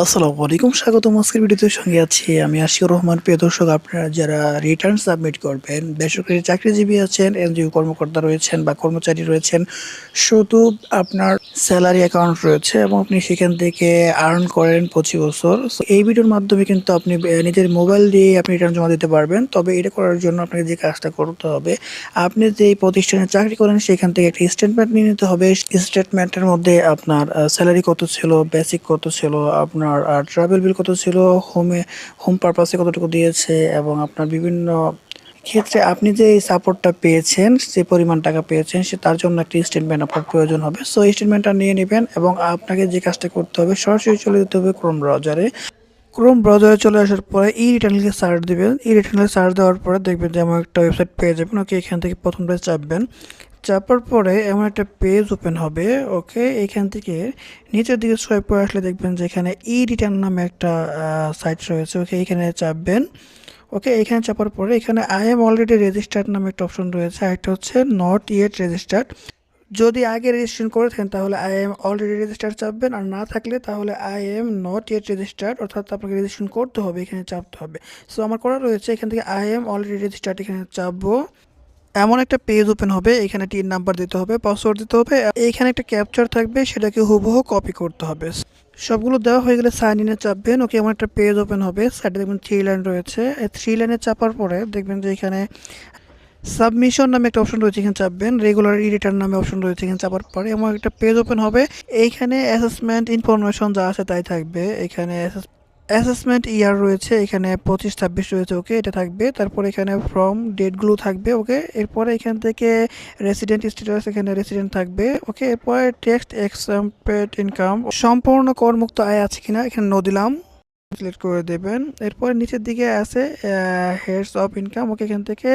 আসসালামু আলাইকুম, স্বাগতম। আজকের ভিডিওতে সঙ্গে আছি আমি আশিকুর রহমান। প্রিয় দর্শক, আপনারা যারা রিটার্ন সাবমিট করবেন, বেসরকারি চাকরিজীবী আছেন, এনজিও কর্মকর্তা রয়েছেন বা কর্মচারী রয়েছেন, শুধু আপনার স্যালারি অ্যাকাউন্ট রয়েছে এবং আপনি সেখান থেকে আর্ন করেন 25 বছর। So, এই ভিডিওর মাধ্যমে কিন্তু আপনি নিজের মোবাইল দিয়ে আপনি রিটার্ন জমা দিতে পারবেন। তবে এটা করার জন্য আপনাকে যে কাজটা করতে হবে, আপনি যে প্রতিষ্ঠানে চাকরি করেন সেখান থেকে একটা স্টেটমেন্ট নিয়ে নিতে হবে। স্টেটমেন্টের মধ্যে আপনার স্যালারি কত ছিল, বেসিক কত ছিল, আপনার ট্রাভেল বিল কত ছিল, হোম পারপাসে কতটুকু দিয়েছে, এবং আপনার বিভিন্ন ক্ষেত্রে আপনি যে এই সাপোর্টটা পেয়েছেন, যে পরিমাণ টাকা পেয়েছেন, সে তার জন্য একটি স্টেটমেন্ট আপনার প্রয়োজন হবে। সো এই স্টেটমেন্টটা নিয়ে নেবেন এবং আপনাকে যে কাজটা করতে হবে, সরাসরি চলে যেতে হবে ক্রোম ব্রাউজারে চলে আসার পরে ই রিটার্নকে সার্চ দিবেন। ই রিটার্নকে সার্চ দেওয়ার পরে দেখবেন যে এমন একটা ওয়েবসাইট পেয়ে যাবেন। ওকে, এখান থেকে প্রথমটা চাপবেন। চাপার পরে এমন একটা পেজ ওপেন হবে। ওকে, এখান থেকে নিচের দিকে সোয়াইপ করে আসলে দেখবেন যে এখানে ই রিটার্ন নামে একটা সাইট রয়েছে। ওকে, এখানে চাপবেন। ওকে, এখানে চাপার পরে এখানে আই এম অলরেডি রেজিস্টার্ড নামে একটা অপশন রয়েছে, আর একটা হচ্ছে নট ইয়েট রেজিস্টার্ড। যদি আগে রেজিস্ট্রেশন করে থাকেন তাহলে আই এম অলরেডি রেজিস্টার্ড চাপবেন, আর না থাকলে তাহলে I am not yet registered, অর্থাৎ আপনাকে রেজিস্ট্রেশন করতে হবে, এখানে চাপতে হবে। সো আমার করা রয়েছে, এখান থেকে আই এম অলরেডি রেজিস্টার্ড এখানে চাপবো। এমন একটা পেজ ওপেন হবে, এখানে টিন নাম্বার দিতে হবে, পাসওয়ার্ড দিতে হবে, এইখানে একটা ক্যাপচার থাকবে, সেটাকে হুবহু কপি করতে হবে। সবগুলো দেওয়া হয়ে গেলে সাইন ইনে চাপবেন। ওকে, এমন একটা পেজ ওপেন হবে, সাইডে দেখবেন 3 লাইন রয়েছে। এই 3 লাইনে চাপার পরে দেখবেন যে এখানে সাবমিশন নামে একটা অপশন রয়েছে, এখানে চাপবেন। রেগুলার ই রিটার্ন নামে অপশন রয়েছে, এখানে চাপার পরে এমন একটা পেজ ওপেন হবে। এইখানে অ্যাসেসমেন্ট ইনফরমেশন যা আছে তাই থাকবে। এখানে অ্যাসেসমেন্ট ইয়ার রয়েছে, এখানে 25-26 রয়েছে। ওকে, এটা থাকবে। তারপর এখানে ফর্ম ডেটগুলো থাকবে। ওকে, এরপরে এখান থেকে রেসিডেন্ট স্ট্যাটাস, এখানে রেসিডেন্ট থাকবে। ওকে, এরপরে টেক্সট এক্সাম্পেড ইনকাম, সম্পূর্ণ করমুক্ত আয় আছে কিনা, এখানে নো দিলাম, সিলেক্ট করে দেবেন। এরপরে নিচের দিকে আছে হেডস অফ ইনকাম। ওকে, এখান থেকে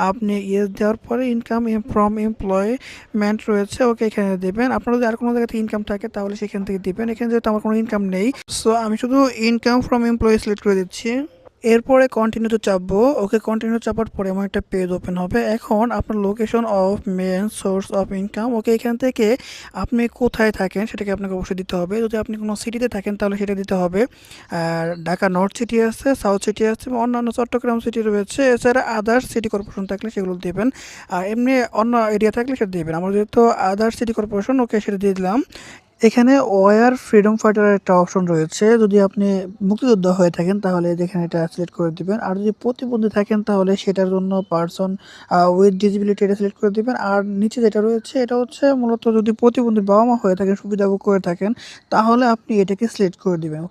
আপনি ইয়েস দেওয়ার পরে ইনকাম ফ্রম এমপ্লয়মেন্ট রয়েছে। ওকে, এখানে দেবেন। আপনার যদি আর কোনো জায়গা থেকে ইনকাম থাকে তাহলে সেখান থেকে দিবেন। এখানে যেহেতু আমার কোনো ইনকাম নেই, সো আমি শুধু ইনকাম ফ্রম এমপ্লয়ি সিলেক্ট করে দিচ্ছি। এরপরে কন্টিনিউতে চাপবো। ওকে, কন্টিনিউ চাপার পরে এমন একটা পেজ ওপেন হবে। এখন আপনার location of main source of income. Okay, এখান থেকে আপনি কোথায় থাকেন সেটাকে আপনাকে অবশ্যই দিতে হবে। যদি আপনি কোনো সিটিতে থাকেন তাহলে সেটা দিতে হবে। আর ঢাকা নর্থ সিটি আছে, সাউথ সিটি আছে, অন্যান্য চট্টগ্রাম সিটি রয়েছে। এছাড়া আদার্স সিটি কর্পোরেশন থাকলে সেগুলো দেবেন, আর এমনি অন্য এরিয়া থাকলে সেটা দেবেন। আমার যেহেতু আদার্স সিটি কর্পোরেশন, ওকে, সেটা দিয়ে দিলাম। এখানে ওয়ার ফ্রিডম ফাইটারের একটা অপশন রয়েছে। যদি আপনি মুক্তিযোদ্ধা হয়ে থাকেন তাহলে এখানে এটা সিলেক্ট করে দিবেন, আর যদি প্রতিবন্ধী থাকেন তাহলে সেটার জন্য পারসন উইথ ডিসেবিলিটি এটা সিলেক্ট করে দিবেন। আর নিচে যেটা রয়েছে এটা হচ্ছে মূলত যদি প্রতিবন্ধী বাবা মা হয়ে থাকেন, সুবিধা ভোগ করে থাকেন, তাহলে আপনি এটাকে সিলেক্ট করে দিবেন।